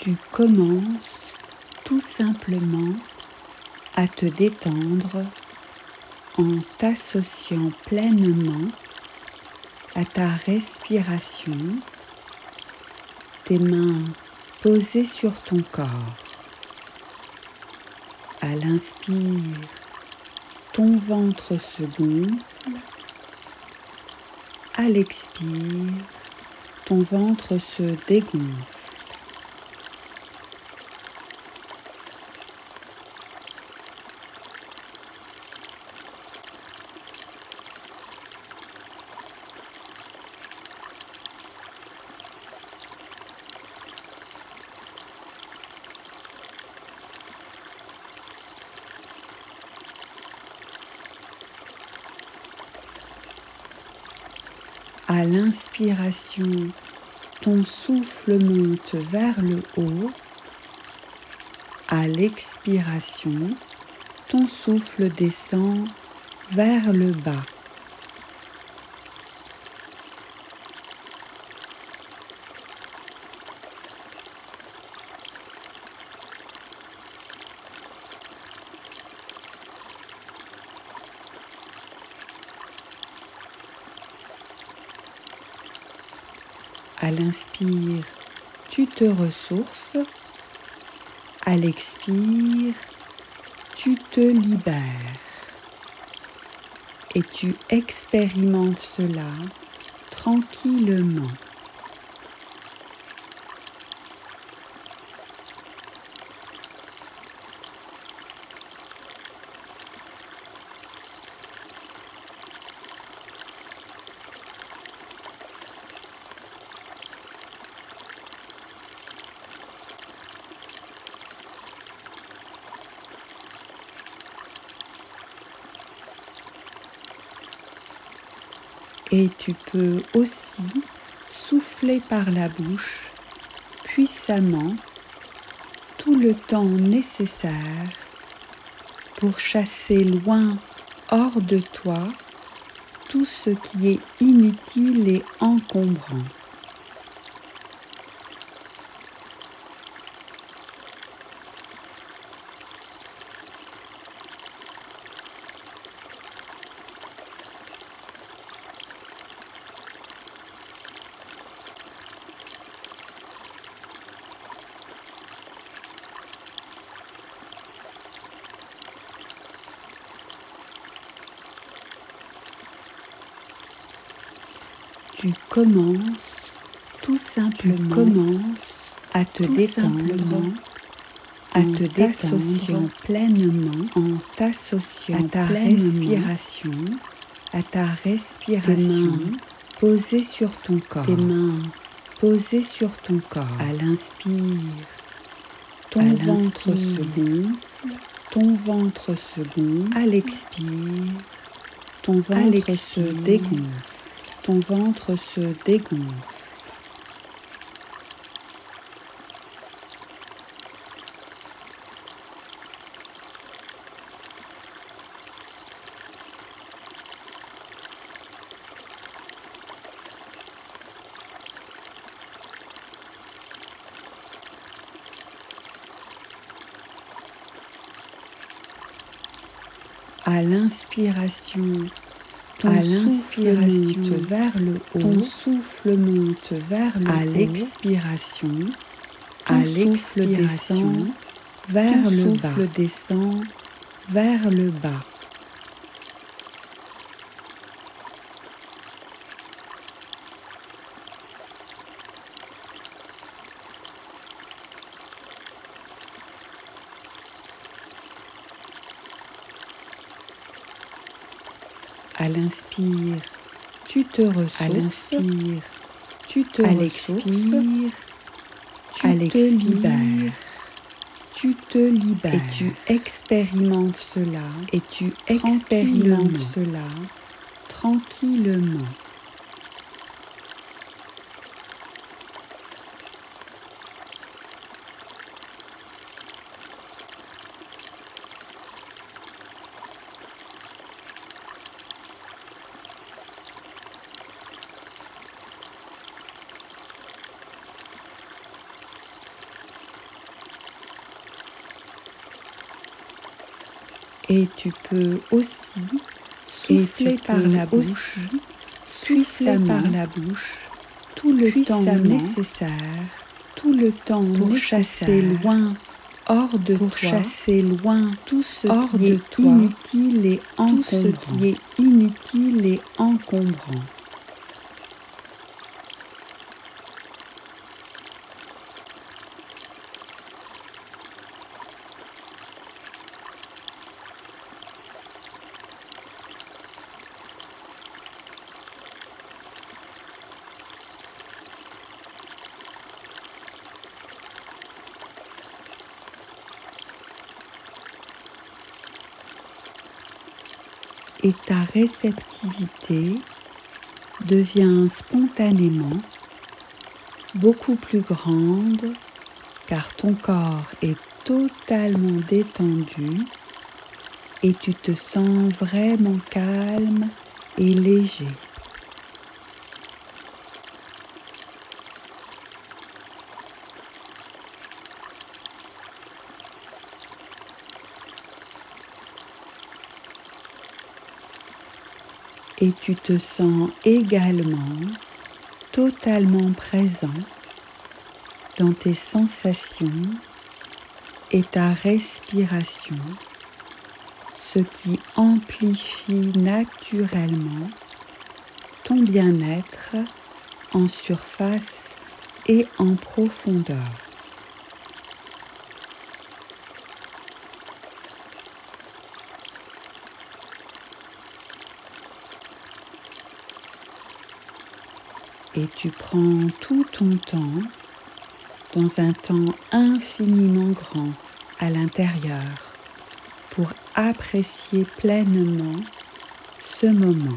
Tu commences tout simplement à te détendre en t'associant pleinement à ta respiration, tes mains posées sur ton corps. À l'inspire, ton ventre se gonfle. À l'expire, ton ventre se dégonfle. À l'inspiration, ton souffle monte vers le haut. À l'expiration, ton souffle descend vers le bas. À l'inspire, tu te ressources. À l'expire, tu te libères. Et tu expérimentes cela tranquillement. Et tu peux aussi souffler par la bouche puissamment tout le temps nécessaire pour chasser loin, hors de toi, tout ce qui est inutile et encombrant. Tu commences tout simplement à te détendre, à te t'associant pleinement, en t'associant à ta respiration, tes mains posées sur ton corps, À l'inspire, ton ventre se gonfle, à l'expire, ton ventre se dégonfle. Ton ventre se dégonfle. À l'inspiration, ton souffle monte vers le haut. À l'expiration, ton souffle descend vers le bas. À l'inspire, tu te ressources. À l'expire, tu te libères. Et tu expérimentes cela. Tranquillement. Et tu peux aussi souffler par la bouche, puissamment par la bouche, tout le temps nécessaire, tout le temps pour chasser loin, hors de toi, chasser loin tout ce qui est inutile et encombrant, tout ce qui est inutile et encombrant. Et ta réceptivité devient spontanément beaucoup plus grande car ton corps est totalement détendu et tu te sens vraiment calme et léger. Et tu te sens également totalement présent dans tes sensations et ta respiration, ce qui amplifie naturellement ton bien-être en surface et en profondeur. Et tu prends tout ton temps, dans un temps infiniment grand à l'intérieur, pour apprécier pleinement ce moment.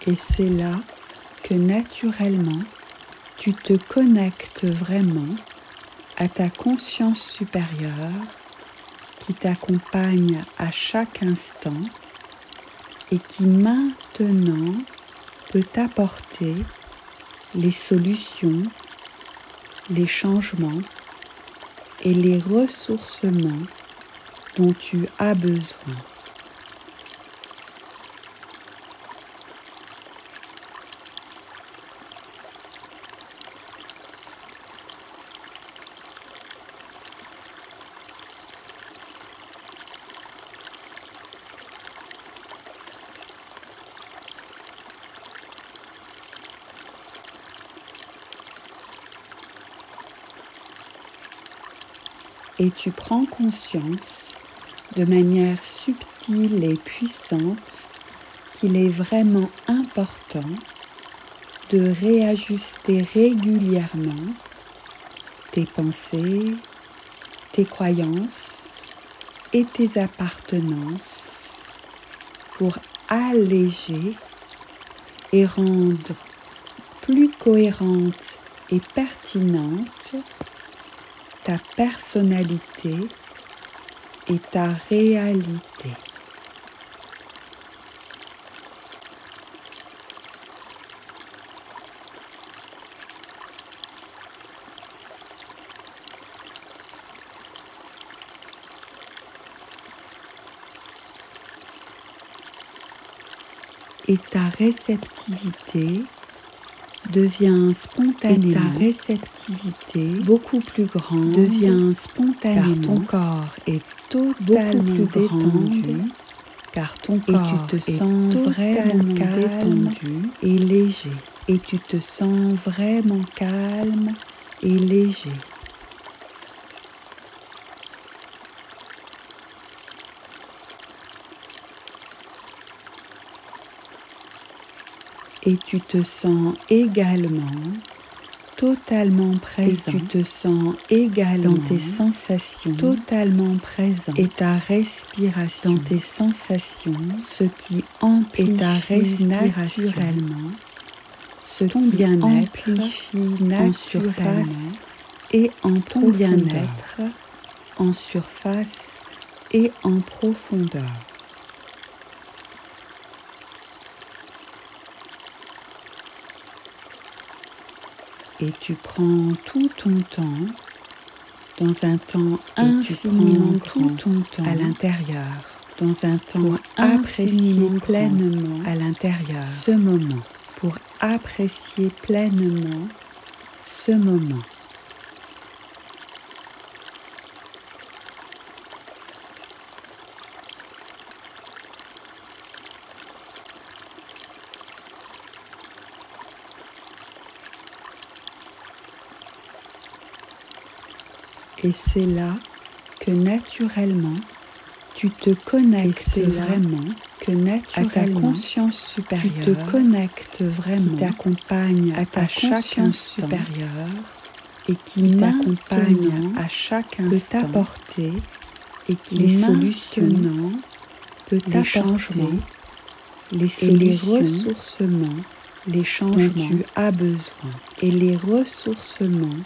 Et c'est là que naturellement, tu te connectes vraiment à ta conscience supérieure qui t'accompagne à chaque instant et qui maintenant peut t'apporter les solutions, les changements et les ressourcements dont tu as besoin. Et tu prends conscience de manière subtile et puissante qu'il est vraiment important de réajuster régulièrement tes pensées, tes croyances et tes appartenances pour alléger et rendre plus cohérente et pertinente ta personnalité et ta réalité. Et ta réceptivité devient spontanément, et ta réceptivité beaucoup plus grande devient spontanément, car ton corps est totalement détendu, car ton corps et tu te sens vraiment détendu et léger, et tu te sens vraiment calme et léger. Et tu te sens également totalement présent. Et tu te sens également dans tes sensations totalement présent. Et ta respiration dans tes sensations, ce qui amplifie naturellement, ce qui amplifie en surface et en bien-être, en surface et en profondeur. Et tu prends tout ton temps, dans un temps infiniment grand, tout ton temps à l'intérieur, dans un temps pour apprécier pleinement à l'intérieur ce moment, pour apprécier pleinement ce moment. Et c'est là que naturellement, tu te connectes vraiment, à ta conscience supérieure, tu te connectes vraiment, qui t'accompagne à ta conscience supérieure et qui t'accompagne à chaque instant, peut t'apporter et qui les solutionnant, peut t'apporter les ressourcements, les changements dont tu as besoin et les ressourcements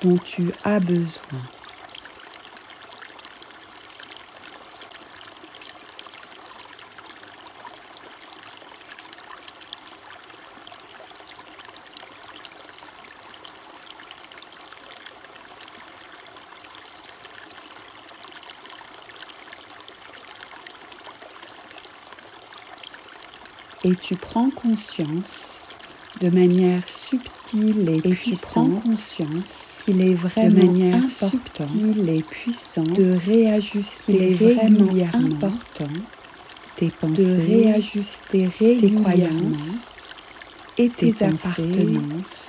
dont tu as besoin. Et tu prends conscience de manière subtile et puissante, tu prends conscience qu'il est vraiment important et puissant de réajuster régulièrement important tes pensées, de réajuster régulièrement tes croyances et tes appartenances,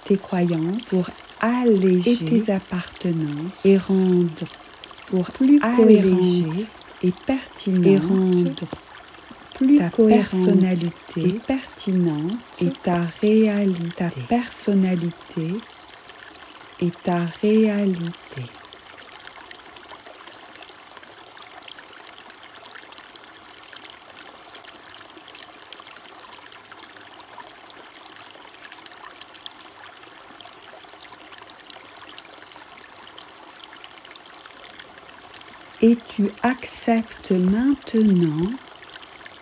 tes croyances pour alléger tes appartenances et rendre pour plus cohérente et pertinente et rendre plus ta personnalité et pertinente et ta réalité, ta personnalité et ta réalité. Et tu acceptes maintenant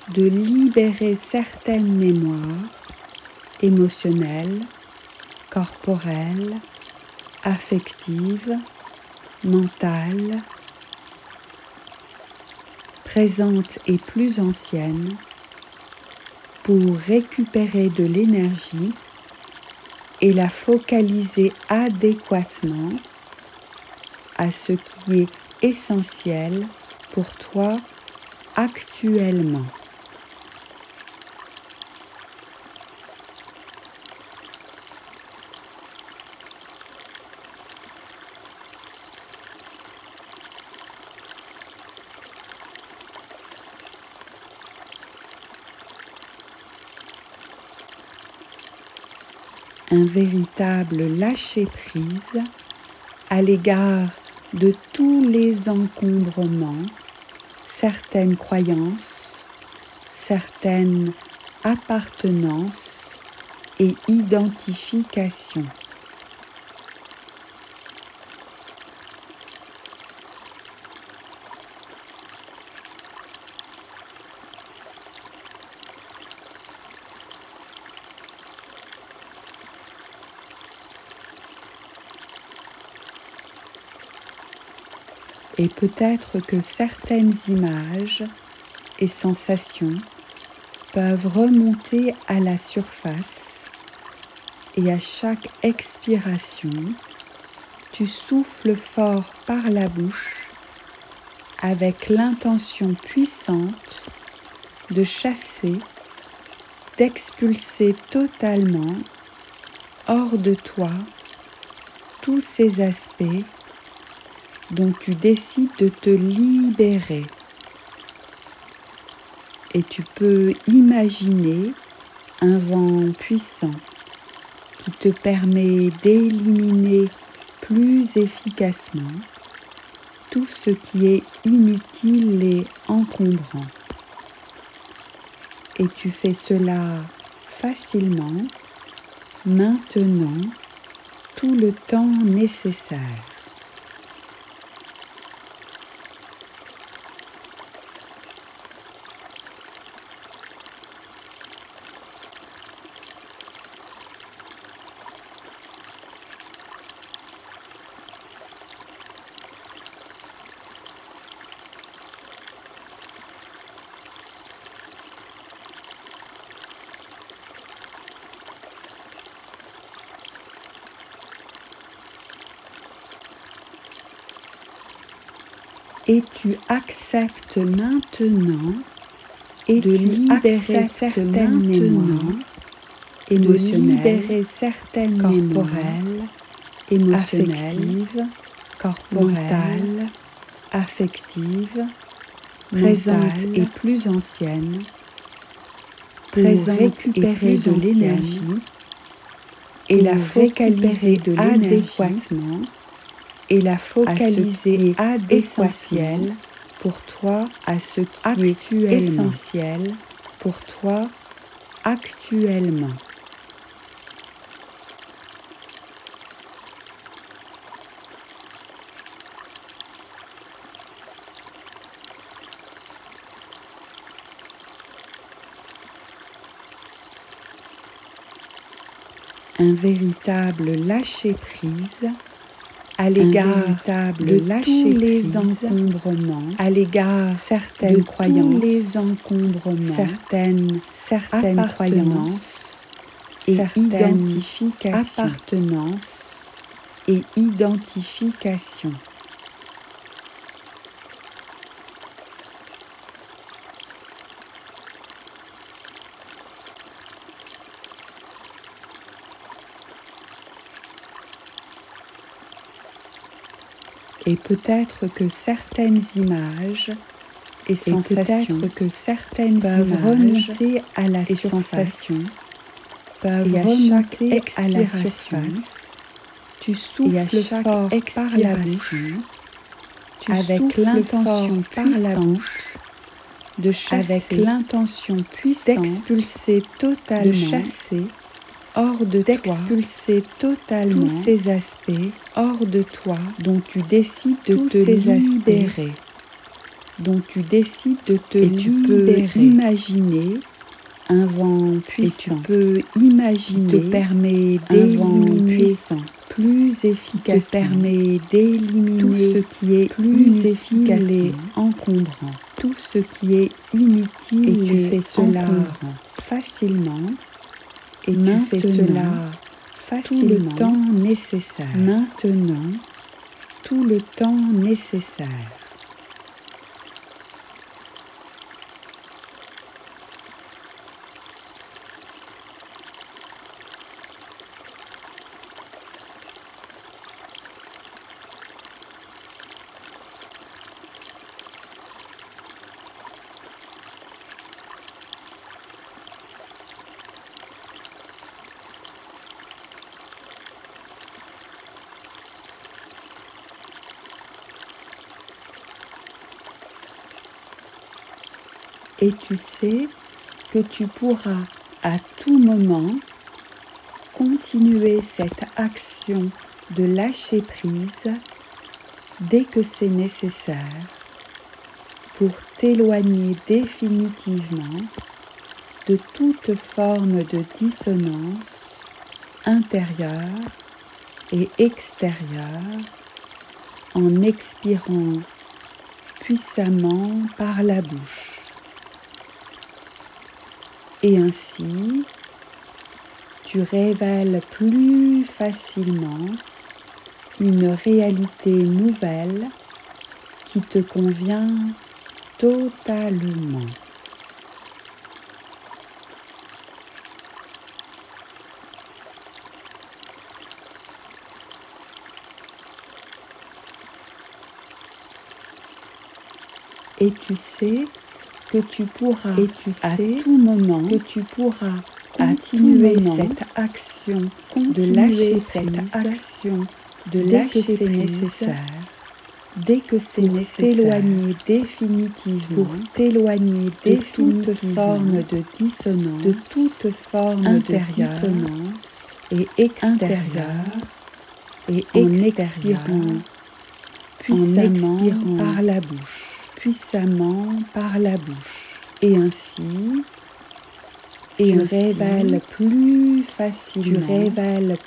de libérer certaines mémoires émotionnelles, corporelles, affectives, mentales, présentes et plus anciennes, pour récupérer de l'énergie et la focaliser adéquatement à ce qui est essentiel pour toi actuellement. Un véritable lâcher-prise à l'égard de tous les encombrements, certaines croyances, certaines appartenances et identifications. Et peut-être que certaines images et sensations peuvent remonter à la surface et à chaque expiration, tu souffles fort par la bouche avec l'intention puissante de chasser, d'expulser totalement hors de toi tous ces aspects dont tu décides de te libérer. Et tu peux imaginer un vent puissant qui te permet d'éliminer plus efficacement tout ce qui est inutile et encombrant. Et tu fais cela facilement, maintenant, tout le temps nécessaire. Et tu acceptes maintenant de libérer certaines mémoires émotionnelles, certaines corporelles, affectives, mentales, affectives, présentes et plus anciennes, présentes et plus de l'énergie et la focaliser adéquatement et la focaliser essentielle pour toi à ce qui est essentiel pour toi actuellement. Un véritable lâcher-prise à l'égard de tous les encombrements, à l'égard certaines croyances, les encombrements, certaines croyances, certaines appartenances et identifications. Et peut-être que certaines images et sensations peuvent remonter à la surface, peuvent remonter à la surface. Tu souffles fort par la bouche, avec l'intention puissante de chasser, d'expulser totalement, de chasser hors de d'expulser totalement tous ces aspects hors de toi dont tu décides de te libérer, dont tu décides de te libérer. Tu peux imaginer un vent puissant, te permet d'éliminer puissant, plus efficace, te permet d'éliminer tout ce qui est plus efficace et encombrant, tout ce qui est inutile et tu fais cela facilement. Et tu fais cela facilement, tout le temps nécessaire. Maintenant, tout le temps nécessaire. Et tu sais que tu pourras à tout moment continuer cette action de lâcher prise dès que c'est nécessaire pour t'éloigner définitivement de toute forme de dissonance intérieure et extérieure en expirant puissamment par la bouche. Et ainsi, tu révèles plus facilement une réalité nouvelle qui te convient totalement. Et tu sais que tu pourras, à tout moment, que tu pourras continuer cette action de lâcher dès que c'est nécessaire, dès que c'est nécessaire, t'éloigner définitivement, pour t'éloigner de toute forme de dissonance, de toute forme intérieure de dissonance et extérieure, et en expirant puissamment par la bouche, puissamment par la bouche. Et ainsi, tu révèles plus facilement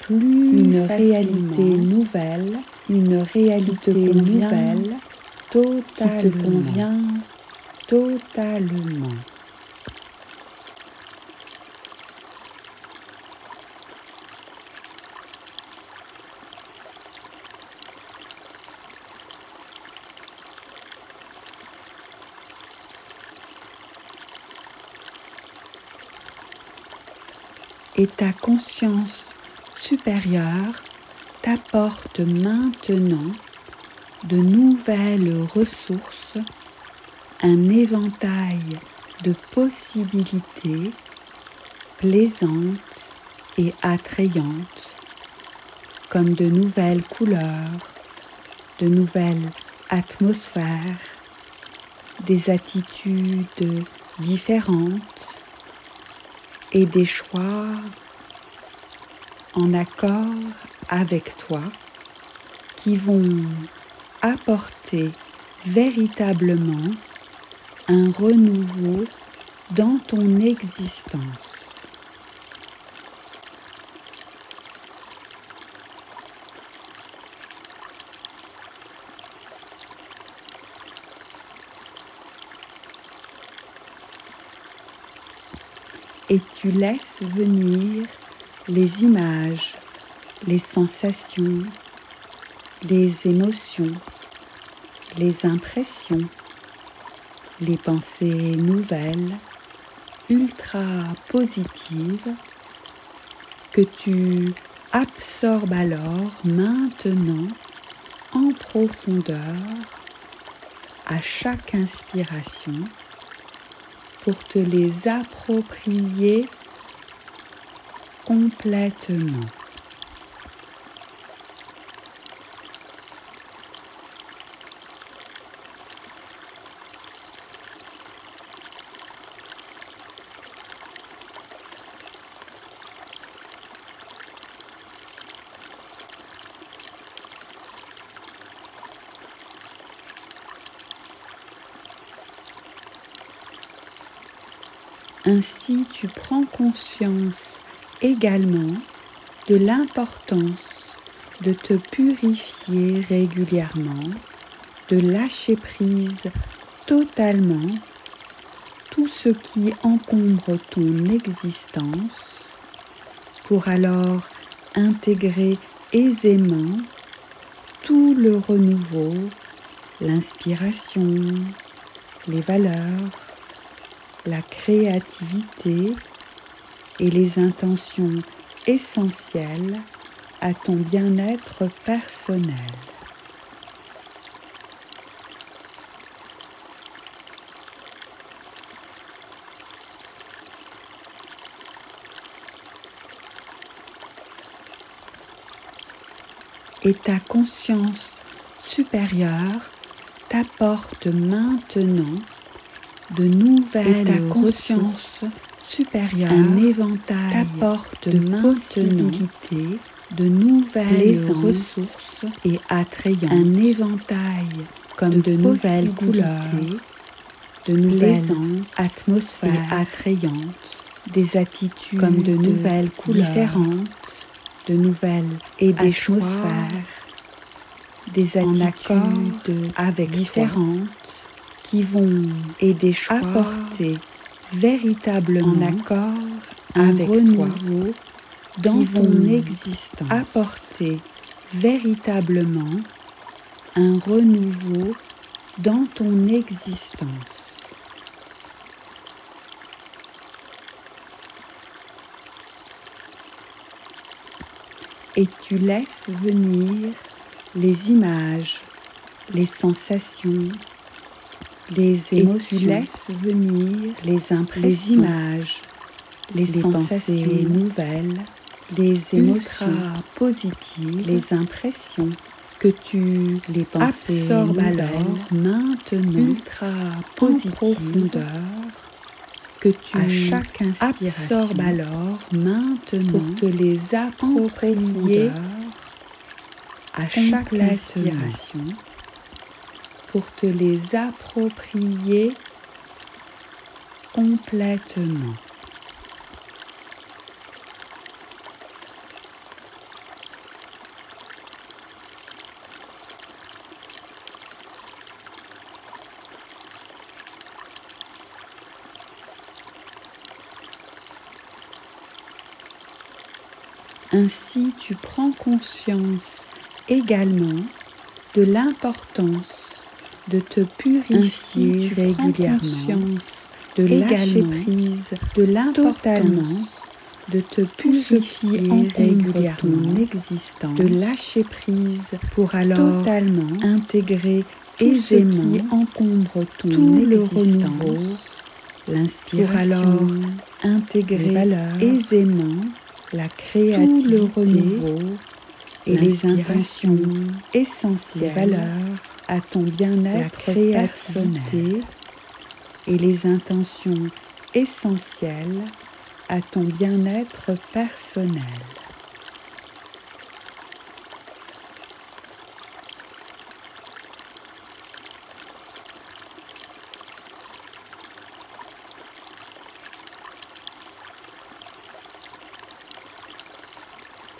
une réalité nouvelle, une réalité nouvelle qui te convient totalement. Et ta conscience supérieure t'apporte maintenant de nouvelles ressources, un éventail de possibilités plaisantes et attrayantes, comme de nouvelles couleurs, de nouvelles atmosphères, des attitudes différentes et des choix en accord avec toi qui vont apporter véritablement un renouveau dans ton existence. Et tu laisses venir les images, les sensations, les émotions, les impressions, les pensées nouvelles, ultra positives, que tu absorbes alors maintenant en profondeur à chaque inspiration, pour te les approprier complètement. Ainsi, tu prends conscience également de l'importance de te purifier régulièrement, de lâcher prise totalement tout ce qui encombre ton existence pour alors intégrer aisément tout le renouveau, l'inspiration, les valeurs, la créativité et les intentions essentielles à ton bien-être personnel. Et ta conscience supérieure t'apporte maintenant de nouvelles ressources supérieures, un éventail de possibilités, de nouvelles ressources et attrayantes, un éventail comme de nouvelles couleurs, de nouvelles atmosphères attrayantes, des attitudes comme de nouvelles couleurs différentes, de nouvelles et des atmosphères, des attitudes avec différentes qui vont et des choix apporter véritablement en accord avec toi dans ton existence, apporter véritablement un renouveau dans ton existence. Et tu laisses venir les images, les sensations, les émotions, tu laisses venir les impressions, les images, les sensations nouvelles, les émotions positives, les impressions que tu les pensées absorbes alors maintenant ultra positives, en profondeur, que tu à chaque inspiration absorbes alors maintenant pour te les approprier à chaque inspiration pour te les approprier complètement. Ainsi, tu prends conscience également de l'importance de te purifier régulièrement, de lâcher prise, de l'importance de te purifier régulièrement ton existence, de lâcher prise pour alors totalement intégrer aisément tout ce qui encombre ton existence, l'inspiration, pour alors intégrer aisément la créativité, tout le renouveau et les intentions essentielles, valeurs à ton bien-être personnel et les intentions essentielles à ton bien-être personnel.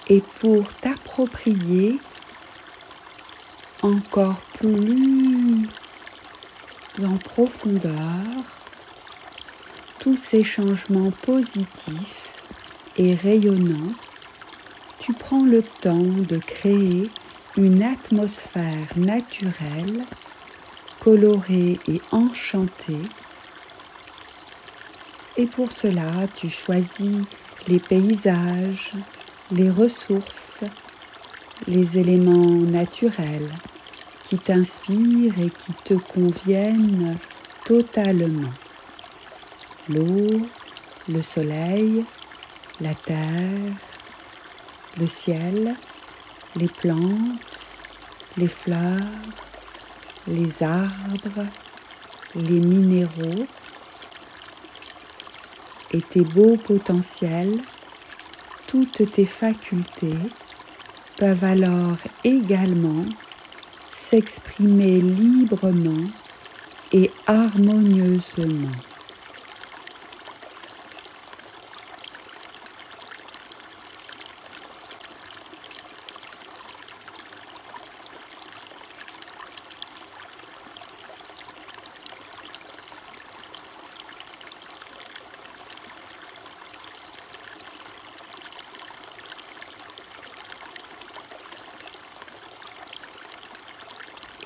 Et pour t'approprier encore plus en profondeur tous ces changements positifs et rayonnants, tu prends le temps de créer une atmosphère naturelle, colorée et enchantée. Et pour cela, tu choisis les paysages, les ressources, les éléments naturels qui t'inspirent et qui te conviennent totalement. L'eau, le soleil, la terre, le ciel, les plantes, les fleurs, les arbres, les minéraux et tes beaux potentiels. Toutes tes facultés peuvent alors également s'exprimer librement et harmonieusement.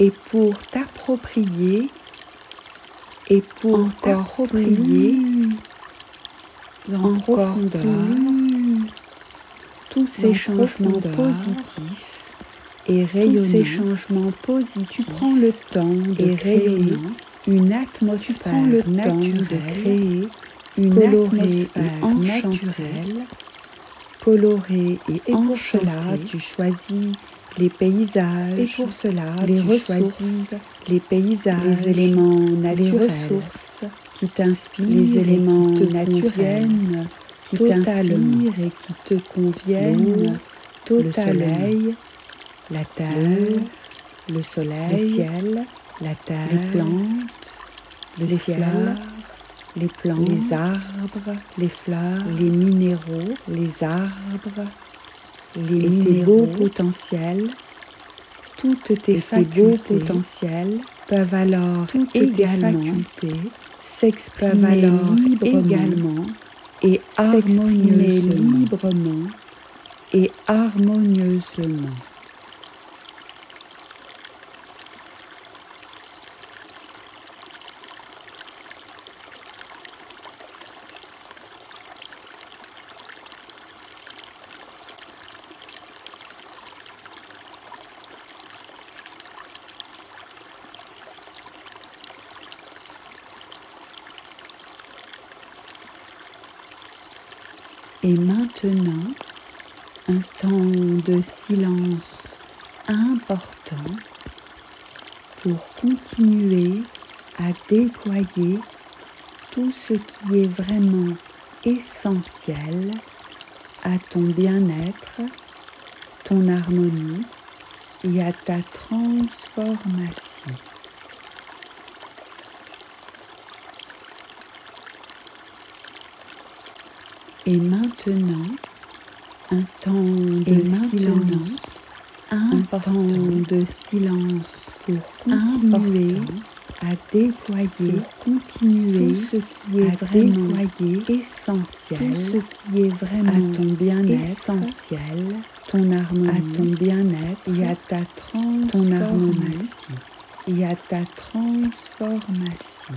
Et pour t'approprier, en profondeur, tous ces changements positifs et rayonnants, tu prends le temps de créer une atmosphère naturelle, colorée et enchantée, et pour cela tu choisis les paysages, et pour cela, les ressources, les paysages, les éléments naturels, les ressources qui t'inspirent, les éléments naturels qui t'inspirent et qui te conviennent, le soleil, la terre, le soleil, le ciel, la terre, les plantes, le ciel, les plantes, les arbres, les fleurs, les minéraux, les arbres, les minéraux, tes beaux potentiels, toutes tes facultés peuvent alors également s'exprimer librement et harmonieusement. Et maintenant, un temps de silence important pour continuer à déployer tout ce qui est vraiment essentiel à ton bien-être, ton harmonie et à ta transformation. Et maintenant, un temps de silence, pour continuer à déployer tout ce qui est vraiment essentiel, tout ce qui est vraiment à ton bien-être essentiel, ton harmonie, à ton bien-être et à ta transformation, et à ta transformation.